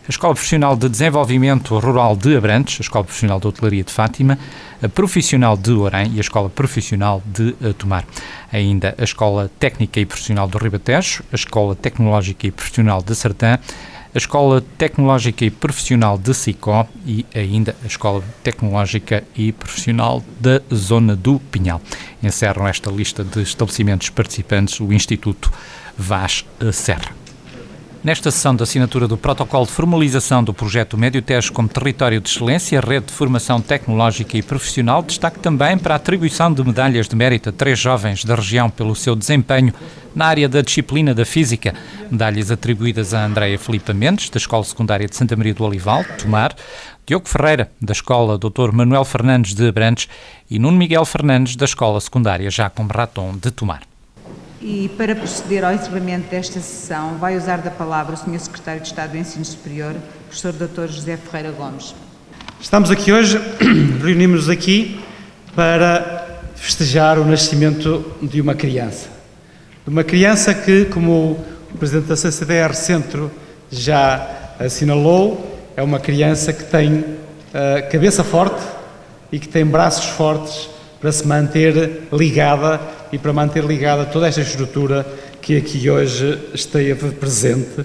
a Escola Profissional de Desenvolvimento Rural de Abrantes, a Escola Profissional de Hotelaria de Fátima, a Profissional de Orém e a Escola Profissional de Tomar. Ainda a Escola Técnica e Profissional do Ribatejo, a Escola Tecnológica e Profissional de Sertã, a Escola Tecnológica e Profissional de Sicó e ainda a Escola Tecnológica e Profissional da Zona do Pinhal. Encerram esta lista de estabelecimentos participantes o Instituto Vaz Serra. Nesta sessão de assinatura do protocolo de formalização do projeto Médio-Tejo como território de excelência, rede de formação tecnológica e profissional, destaque também para a atribuição de medalhas de mérito a 3 jovens da região pelo seu desempenho na área da disciplina da física. Medalhas atribuídas a Andreia Filipa Mendes, da Escola Secundária de Santa Maria do Olival, Tomar, Diogo Ferreira, da Escola Dr. Manuel Fernandes de Abrantes e Nuno Miguel Fernandes, da Escola Secundária Jacome Raton de Tomar. E para proceder ao encerramento desta sessão, vai usar da palavra o Sr. Secretário de Estado do Ensino Superior, professor Dr. José Ferreira Gomes. Estamos aqui hoje, reunimos-nos aqui para festejar o nascimento de uma criança. De uma criança que, como o Presidente da CCDR Centro já assinalou, é uma criança que tem cabeça forte e que tem braços fortes para se manter ligada e para manter ligada toda esta estrutura que aqui hoje esteve presente.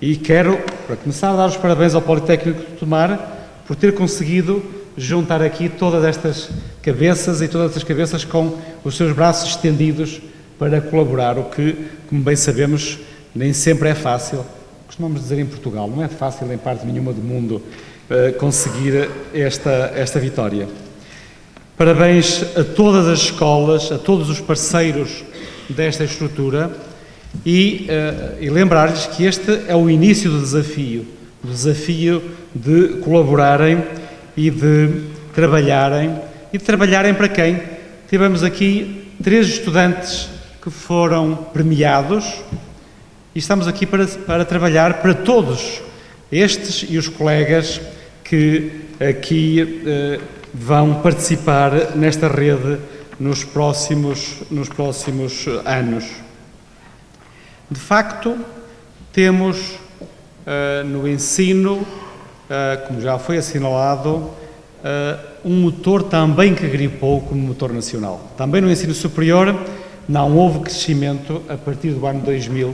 E quero, para começar, dar os parabéns ao Politécnico de Tomar por ter conseguido juntar aqui todas estas cabeças e todas estas cabeças com os seus braços estendidos para colaborar, o que, como bem sabemos, nem sempre é fácil. Costumamos dizer em Portugal, não é fácil em parte nenhuma do mundo conseguir esta vitória. Parabéns a todas as escolas, a todos os parceiros desta estrutura e lembrar-lhes que este é o início do desafio de colaborarem e de trabalharem para quem? Tivemos aqui 3 estudantes que foram premiados e estamos aqui para trabalhar para todos estes e os colegas que aqui vão participar nesta rede nos próximos anos. De facto, temos no ensino, como já foi assinalado, um motor também que gripou como motor nacional. Também no ensino superior não houve crescimento a partir do ano 2000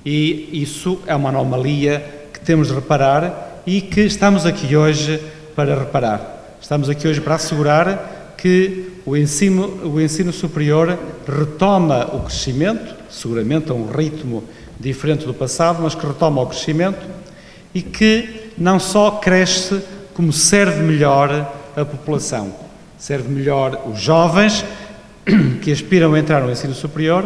e isso é uma anomalia que temos de reparar e que estamos aqui hoje para reparar. Estamos aqui hoje para assegurar que o ensino superior retoma o crescimento, seguramente a um ritmo diferente do passado, mas que retoma o crescimento e que não só cresce, como serve melhor a população. Serve melhor os jovens que aspiram a entrar no ensino superior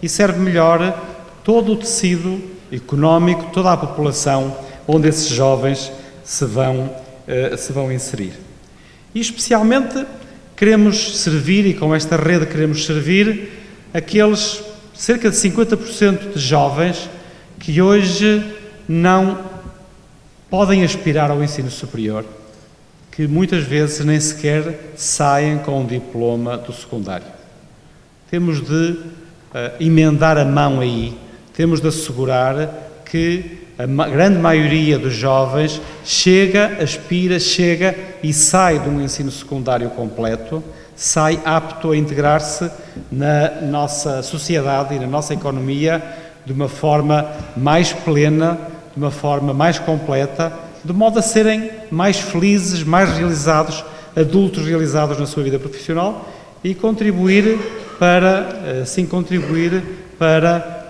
e serve melhor todo o tecido económico, toda a população onde esses jovens se vão inserir. E especialmente queremos servir, e com esta rede queremos servir, aqueles cerca de 50% de jovens que hoje não podem aspirar ao ensino superior, que muitas vezes nem sequer saem com um diploma do secundário. Temos de emendar a mão aí, temos de assegurar que a grande maioria dos jovens aspira e sai de um ensino secundário completo, sai apto a integrar-se na nossa sociedade e na nossa economia de uma forma mais plena, de uma forma mais completa, de modo a serem mais felizes, mais realizados, adultos realizados na sua vida profissional e contribuir para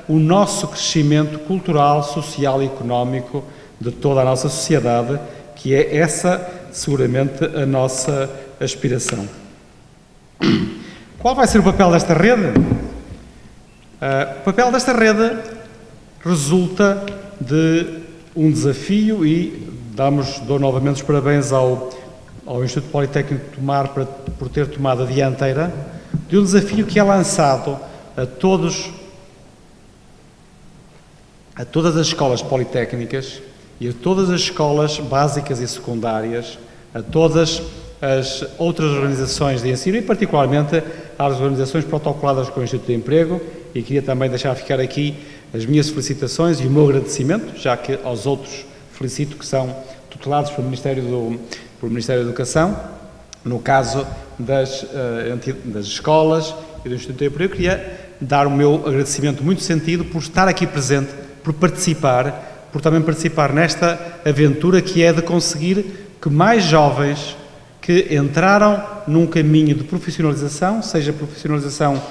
o nosso crescimento cultural, social e económico de toda a nossa sociedade, que é essa, seguramente, a nossa aspiração. Qual vai ser o papel desta rede? O papel desta rede resulta de um desafio e dou novamente os parabéns ao Instituto Politécnico de Tomar por ter tomado a dianteira de um desafio que é lançado a todas as escolas politécnicas e a todas as escolas básicas e secundárias, a todas as outras organizações de ensino e particularmente às organizações protocoladas com o Instituto de Emprego, e queria também deixar ficar aqui as minhas felicitações e o meu agradecimento, já que aos outros felicito que são tutelados pelo Ministério da Educação. No caso das escolas e do Instituto de Emprego, queria dar o meu agradecimento muito sentido por estar aqui presente, por também participar nesta aventura que é de conseguir que mais jovens que entraram num caminho de profissionalização, seja profissionalização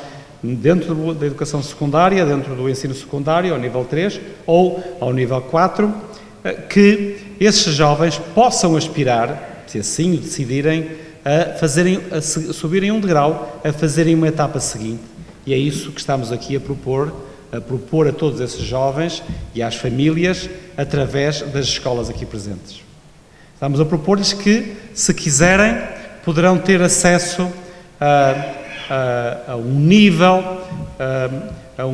dentro da educação secundária, dentro do ensino secundário, ao nível 3 ou ao nível 4, que esses jovens possam aspirar, se assim o decidirem, a subirem um degrau, a fazerem uma etapa seguinte. E é isso que estamos aqui a propor a todos esses jovens e às famílias, através das escolas aqui presentes. Estamos a propor-lhes que, se quiserem, poderão ter acesso a um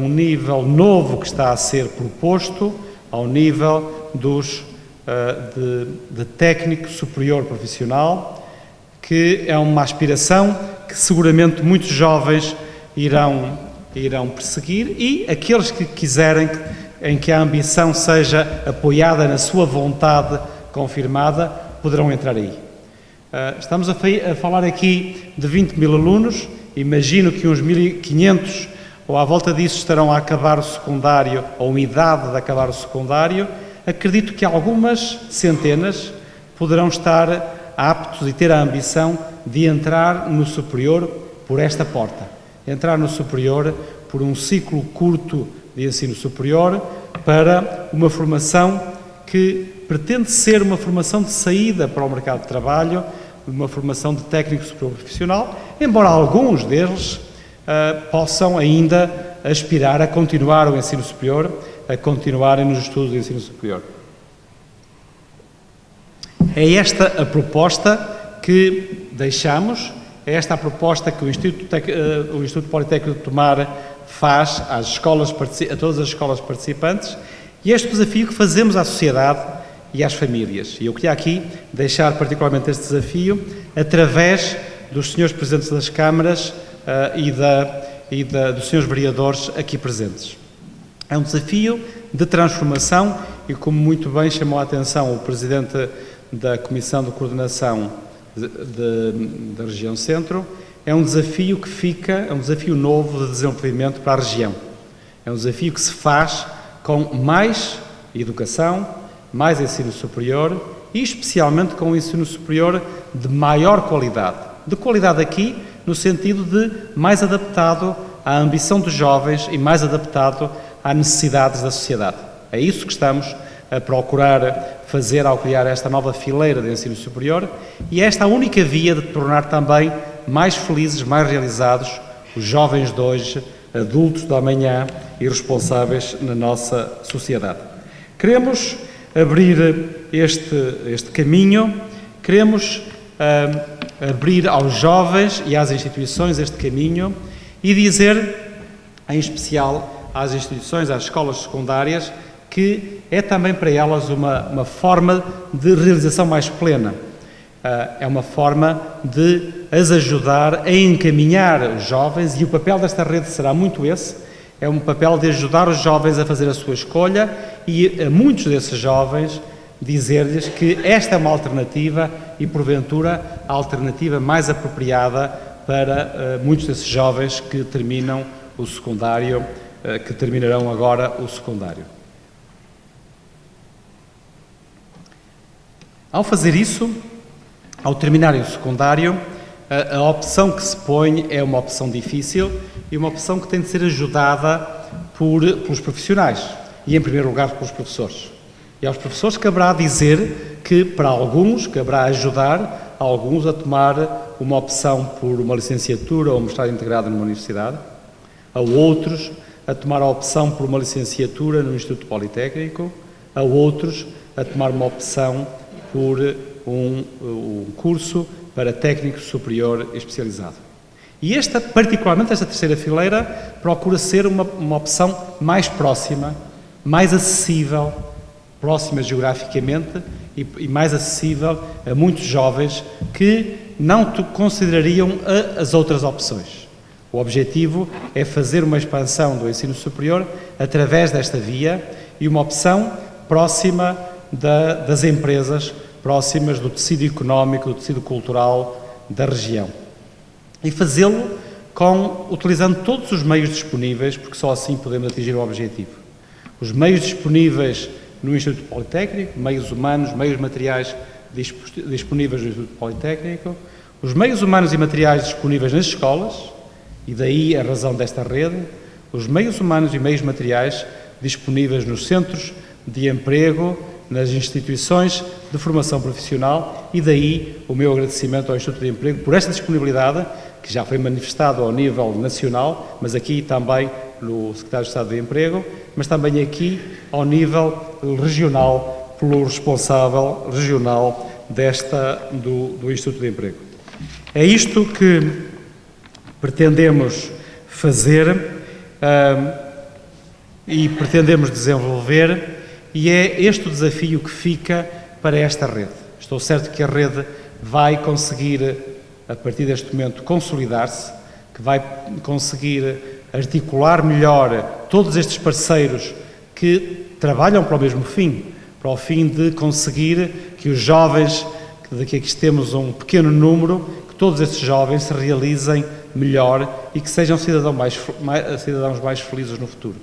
nível novo que está a ser proposto, ao nível de técnico superior profissional, que é uma aspiração que seguramente muitos jovens irão perseguir, e aqueles que quiserem, em que a ambição seja apoiada na sua vontade confirmada, poderão entrar aí. Estamos a falar aqui de 20 mil alunos, imagino que uns 1.500 ou à volta disso estarão a acabar o secundário, ou em idade de acabar o secundário. Acredito que algumas centenas poderão estar aptos e ter a ambição de entrar no superior por esta porta. Entrar no superior por um ciclo curto de ensino superior para uma formação que pretende ser uma formação de saída para o mercado de trabalho, uma formação de técnico superior profissional, embora alguns deles possam ainda aspirar a continuar o ensino superior, a continuarem nos estudos de ensino superior. É esta a proposta que deixamos, é esta a proposta que o Instituto Politécnico de Tomar faz a todas as escolas participantes, e este desafio que fazemos à sociedade e às famílias. E eu queria aqui deixar particularmente este desafio através dos senhores presidentes das câmaras dos senhores vereadores aqui presentes. É um desafio de transformação e, como muito bem chamou a atenção o presidente da Comissão de Coordenação da Região Centro, é um desafio é um desafio novo de desenvolvimento para a região. É um desafio que se faz com mais educação, mais ensino superior e especialmente com o ensino superior de maior qualidade. De qualidade aqui no sentido de mais adaptado à ambição dos jovens e mais adaptado às necessidades da sociedade. É isso que estamos a procurar fazer ao criar esta nova fileira de ensino superior, e esta é a única via de tornar também mais felizes, mais realizados os jovens de hoje, adultos da amanhã e responsáveis na nossa sociedade. Queremos abrir este caminho, queremos abrir aos jovens e às instituições este caminho e dizer, em especial às instituições, às escolas secundárias, que é também para elas uma forma de realização mais plena. É uma forma de as ajudar a encaminhar os jovens, e o papel desta rede será muito esse, é um papel de ajudar os jovens a fazer a sua escolha e a muitos desses jovens dizer-lhes que esta é uma alternativa e, porventura, a alternativa mais apropriada para muitos desses jovens que terminam o secundário, que terminarão agora o secundário. Ao fazer isso, ao terminarem o secundário, a opção que se põe é uma opção difícil e uma opção que tem de ser ajudada pelos profissionais e, em primeiro lugar, pelos professores. E aos professores caberá dizer que, para alguns, caberá ajudar alguns a tomar uma opção por uma licenciatura ou um mestrado integrado numa universidade, a outros a tomar a opção por uma licenciatura no Instituto Politécnico, a outros a tomar uma opção por um curso para técnico superior especializado. E particularmente esta terceira fileira, procura ser uma opção mais próxima, mais acessível, próxima geograficamente e mais acessível a muitos jovens que não considerariam as outras opções. O objetivo é fazer uma expansão do ensino superior através desta via e uma opção próxima das empresas, próximas do tecido económico, do tecido cultural da região. E fazê-lo utilizando todos os meios disponíveis, porque só assim podemos atingir o objetivo. Os meios disponíveis no Instituto Politécnico, meios humanos, meios materiais disponíveis no Instituto Politécnico, os meios humanos e materiais disponíveis nas escolas E daí a razão desta rede, os meios humanos e meios materiais disponíveis nos centros de emprego, nas instituições de formação profissional, e daí o meu agradecimento ao Instituto de Emprego por esta disponibilidade, que já foi manifestado ao nível nacional, mas aqui também no Secretário de Estado de Emprego, mas também aqui ao nível regional, pelo responsável regional do Instituto de Emprego. É isto que pretendemos fazer e pretendemos desenvolver, e é este o desafio que fica para esta rede. Estou certo que a rede vai conseguir, a partir deste momento, consolidar-se, que vai conseguir articular melhor todos estes parceiros que trabalham para o mesmo fim, para o fim de conseguir que os jovens, que daqui a que temos um pequeno número, que todos estes jovens se realizem melhor e que sejam cidadãos mais felizes no futuro.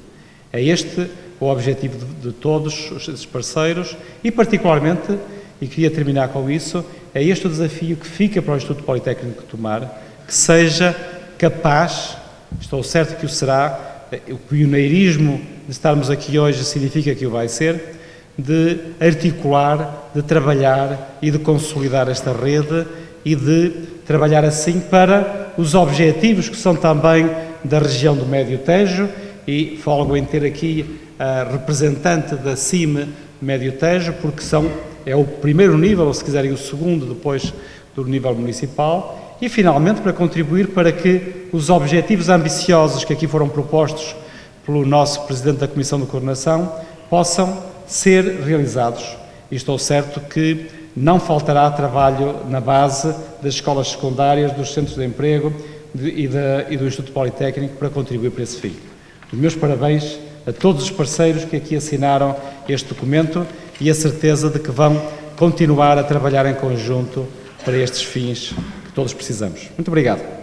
É este o objetivo de todos estes parceiros e, particularmente, e queria terminar com isso, é este o desafio que fica para o Instituto Politécnico de Tomar, que seja capaz, estou certo que o será, o pioneirismo de estarmos aqui hoje significa que o vai ser, de articular, de trabalhar e de consolidar esta rede e de trabalhar assim para os objetivos que são também da região do Médio Tejo, e folgo em ter aqui a representante da CIME Médio Tejo, porque é o primeiro nível, ou se quiserem o segundo, depois do nível municipal, e finalmente para contribuir para que os objetivos ambiciosos que aqui foram propostos pelo nosso Presidente da Comissão de Coordenação possam ser realizados. E estou certo que não faltará trabalho na base das escolas secundárias, dos centros de emprego e do Instituto Politécnico para contribuir para esse fim. Os meus parabéns a todos os parceiros que aqui assinaram este documento e a certeza de que vão continuar a trabalhar em conjunto para estes fins que todos precisamos. Muito obrigado.